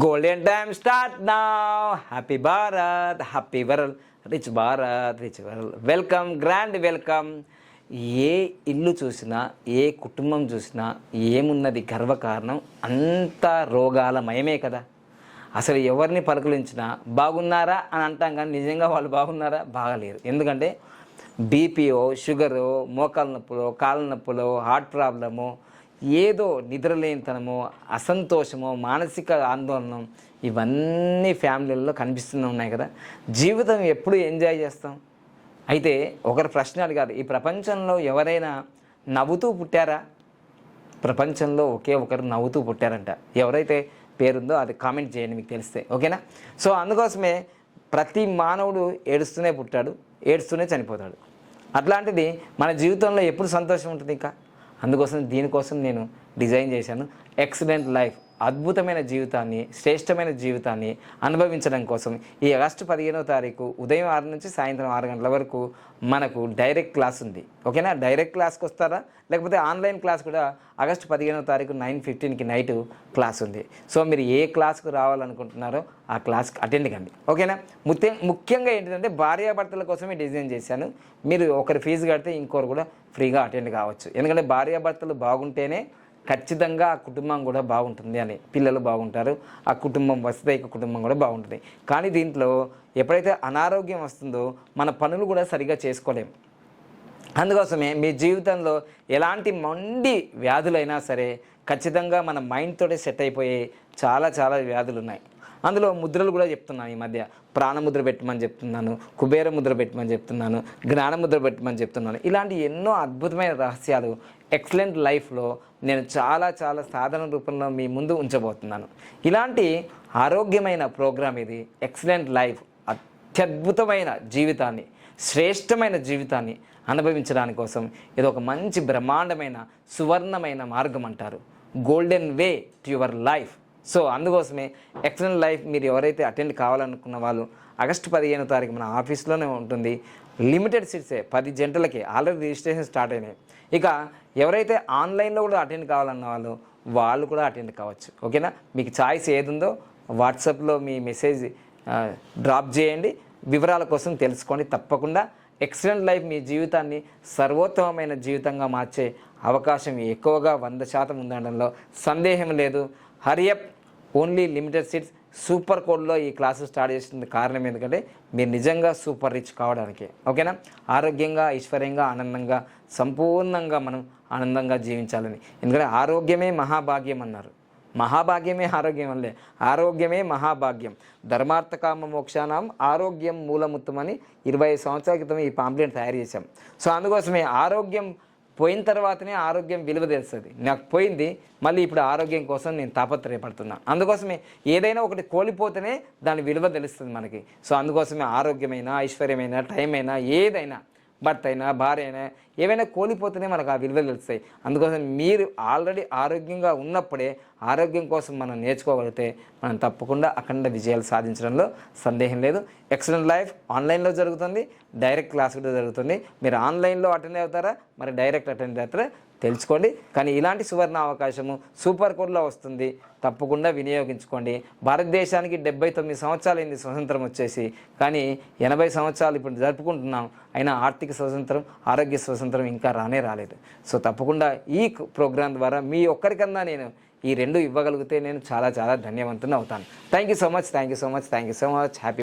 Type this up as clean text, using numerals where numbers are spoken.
Golden time start now. Happy Bharat, happy world, rich Bharat, rich world. Welcome, grand welcome. ఏ ఇల్లు చూసినా ఏ కుటుంబం చూసినా ఏమున్నది గర్వకారణం అంతా రోగాల మయమే కదా. అసలు ఎవరిని పలకరించినా బాగున్నారా అని అంటాం, కానీ నిజంగా వాళ్ళు బాగున్నారా? బాగలేరు. ఎందుకంటే బీపీఓ, షుగరు, మోకాల నొప్పులో, కాళ్ళ నొప్పులో, హార్ట్ ప్రాబ్లము, ఏదో నిద్రలేనితనము, అసంతోషము, మానసిక ఆందోళన, ఇవన్నీ ఫ్యామిలీల్లో కనిపిస్తూనే ఉన్నాయి కదా. జీవితం ఎప్పుడు ఎంజాయ్ చేస్తాం? అయితే ఒకరి ప్రశ్న అడిగారు, ఈ ప్రపంచంలో ఎవరైనా నవ్వుతూ పుట్టారా? ప్రపంచంలో ఒకే ఒకరు నవ్వుతూ పుట్టారంట. ఎవరైతే పేరుందో అది కామెంట్ చేయండి మీకు తెలిస్తే, ఓకేనా? సో అందుకోసమే ప్రతి మానవుడు ఏడుస్తూనే పుట్టాడు, ఏడుస్తూనే చనిపోతాడు. అట్లాంటిది మన జీవితంలో ఎప్పుడు సంతోషం ఉంటుంది ఇంకా? అందుకోసం దీనికోసం నేను డిజైన్ చేశాను ఎక్సలెంట్ లైఫ్, అద్భుతమైన జీవితాన్ని, శ్రేష్టమైన జీవితాన్ని అనుభవించడం కోసం ఈ ఆగస్టు 15వ తారీఖు ఉదయం 6 నుంచి సాయంత్రం 6 గంటల వరకు మనకు డైరెక్ట్ క్లాస్ ఉంది, ఓకేనా? డైరెక్ట్ క్లాస్కి వస్తారా? లేకపోతే ఆన్లైన్ క్లాస్ కూడా ఆగస్టు 15వ తారీఖు 9:15కి నైట్ క్లాస్ ఉంది. సో మీరు ఏ క్లాస్కు రావాలనుకుంటున్నారో ఆ క్లాస్కి అటెండ్ కండి, ఓకేనా? ముఖ్యంగా ఏంటంటే భార్యాభర్తల కోసమే డిజైన్ చేశాను. మీరు ఒకరి ఫీజు కడితే ఇంకొకరు కూడా ఫ్రీగా అటెండ్ కావచ్చు. ఎందుకంటే భార్యాభర్తలు బాగుంటేనే ఖచ్చితంగా ఆ కుటుంబం కూడా బాగుంటుంది అని, పిల్లలు బాగుంటారు, ఆ కుటుంబం వసుదైక కుటుంబం కూడా బాగుంటుంది. కానీ దీంట్లో ఎప్పుడైతే అనారోగ్యం వస్తుందో మన పనులు కూడా సరిగా చేసుకోలేము. అందుకోసమే మీ జీవితంలో ఎలాంటి మొండి వ్యాధులైనా సరే ఖచ్చితంగా మన మైండ్ తోటే సెట్ అయిపోయే చాలా చాలా వ్యాధులు ఉన్నాయి. అందులో ముద్రలు కూడా చెప్తున్నాను. ఈ మధ్య ప్రాణముద్ర పెట్టమని చెప్తున్నాను, కుబేర ముద్ర పెట్టమని చెప్తున్నాను, జ్ఞానముద్ర పెట్టమని చెప్తున్నాను. ఇలాంటి ఎన్నో అద్భుతమైన రహస్యాలు ఎక్సలెంట్ లైఫ్లో నేను చాలా చాలా సాధన రూపంలో మీ ముందు ఉంచబోతున్నాను. ఇలాంటి ఆరోగ్యమైన ప్రోగ్రాం ఇది ఎక్సలెంట్ లైఫ్. అత్యద్భుతమైన జీవితాన్ని, శ్రేష్టమైన జీవితాన్ని అనుభవించడానికి కోసం ఇది ఒక మంచి బ్రహ్మాండమైన సువర్ణమైన మార్గం అంటారు, golden way to your life. So అందుకోసమే ఎక్సలెంట్ లైఫ్ మీరు ఎవరైతే అటెండ్ కావాలనుకున్న వాళ్ళు ఆగస్టు 15వ తారీఖు మన ఆఫీస్లోనే ఉంటుంది. లిమిటెడ్ సీట్సే, 10 జంటలకి ఆల్రెడీ రిజిస్ట్రేషన్ స్టార్ట్ అయినాయి. ఇక ఎవరైతే ఆన్లైన్లో కూడా అటెండ్ కావాలన్న వాళ్ళు కూడా అటెండ్ కావచ్చు, ఓకేనా? మీకు ఛాయిస్ ఏది ఉందో వాట్సాప్లో మీ మెసేజ్ డ్రాప్ చేయండి, వివరాల కోసం తెలుసుకోండి. తప్పకుండా ఎక్సలెంట్ లైఫ్ మీ జీవితాన్ని సర్వోత్తమమైన జీవితంగా మార్చే అవకాశం ఎక్కువగా 100% ఉండడంలో సందేహం లేదు. Hurry up, only limited seats. Super కోడ్లో ఈ క్లాసు స్టార్ట్ చేసిన కారణం ఎందుకంటే మీరు నిజంగా సూపర్ రిచ్ కావడానికి, ఓకేనా? ఆరోగ్యంగా, ఐశ్వర్యంగా, ఆనందంగా, సంపూర్ణంగా మనం ఆనందంగా జీవించాలని. ఎందుకంటే ఆరోగ్యమే మహాభాగ్యం అన్నారు. మహాభాగ్యమే ఆరోగ్యం వల్లే, ఆరోగ్యమే మహాభాగ్యం. ధర్మార్థ కామ మోక్షానం ఆరోగ్యం మూలముత్తమని 25 సంవత్సరాల క్రితం ఈ పాంప్లెట్ తయారు చేశాం. సో అందుకోసమే ఆరోగ్యం పోయిన తర్వాతనే ఆరోగ్యం విలువ తెలుస్తుంది. నాకు పోయింది, మళ్ళీ ఇప్పుడు ఆరోగ్యం కోసం నేను తాపత్రయపడుతున్నాను. అందుకోసమే ఏదైనా ఒకటి కోల్పోతేనే దాని విలువ తెలుస్తుంది మనకి. సో అందుకోసమే ఆరోగ్యమైన, ఐశ్వర్యమైన, టైం అయినా, ఏదైనా, భర్త అయినా, భార్య అయినా, ఏవైనా కోల్పోతేనే మనకు ఆ విలువ తెలుస్తాయి. అందుకోసం మీరు ఆల్రెడీ ఆరోగ్యంగా ఉన్నప్పుడే ఆరోగ్యం కోసం మనం నేర్చుకోగలిగితే మనం తప్పకుండా అఖండ విజయాలు సాధించడంలో సందేహం లేదు. ఎక్సలెంట్ లైఫ్ ఆన్లైన్లో జరుగుతుంది, డైరెక్ట్ క్లాస్ కూడా జరుగుతుంది. మీరు ఆన్లైన్లో అటెండ్ అవుతారా, మరి డైరెక్ట్ అటెండ్ అవుతారా తెలుసుకోండి. కానీ ఇలాంటి సువర్ణ అవకాశము సూపర్ కోడ్లో వస్తుంది, తప్పకుండా వినియోగించుకోండి. భారతదేశానికి 79 సంవత్సరాలు అయింది స్వతంత్రం వచ్చేసి, కానీ 80 సంవత్సరాలు ఇప్పుడు జరుపుకుంటున్నాం. అయినా ఆర్థిక స్వతంత్రం, ఆరోగ్య స్వతంత్రం ఇంకా రాలేదు. సో తప్పకుండా ఈ ప్రోగ్రాం ద్వారా మీ ఒక్కరికన్నా నేను ఈ 2 ఇవ్వగలిగితే నేను చాలా చాలా ధన్యవంతుని అవుతాను. Thank you so much, thank you so much, thank you so much. Happy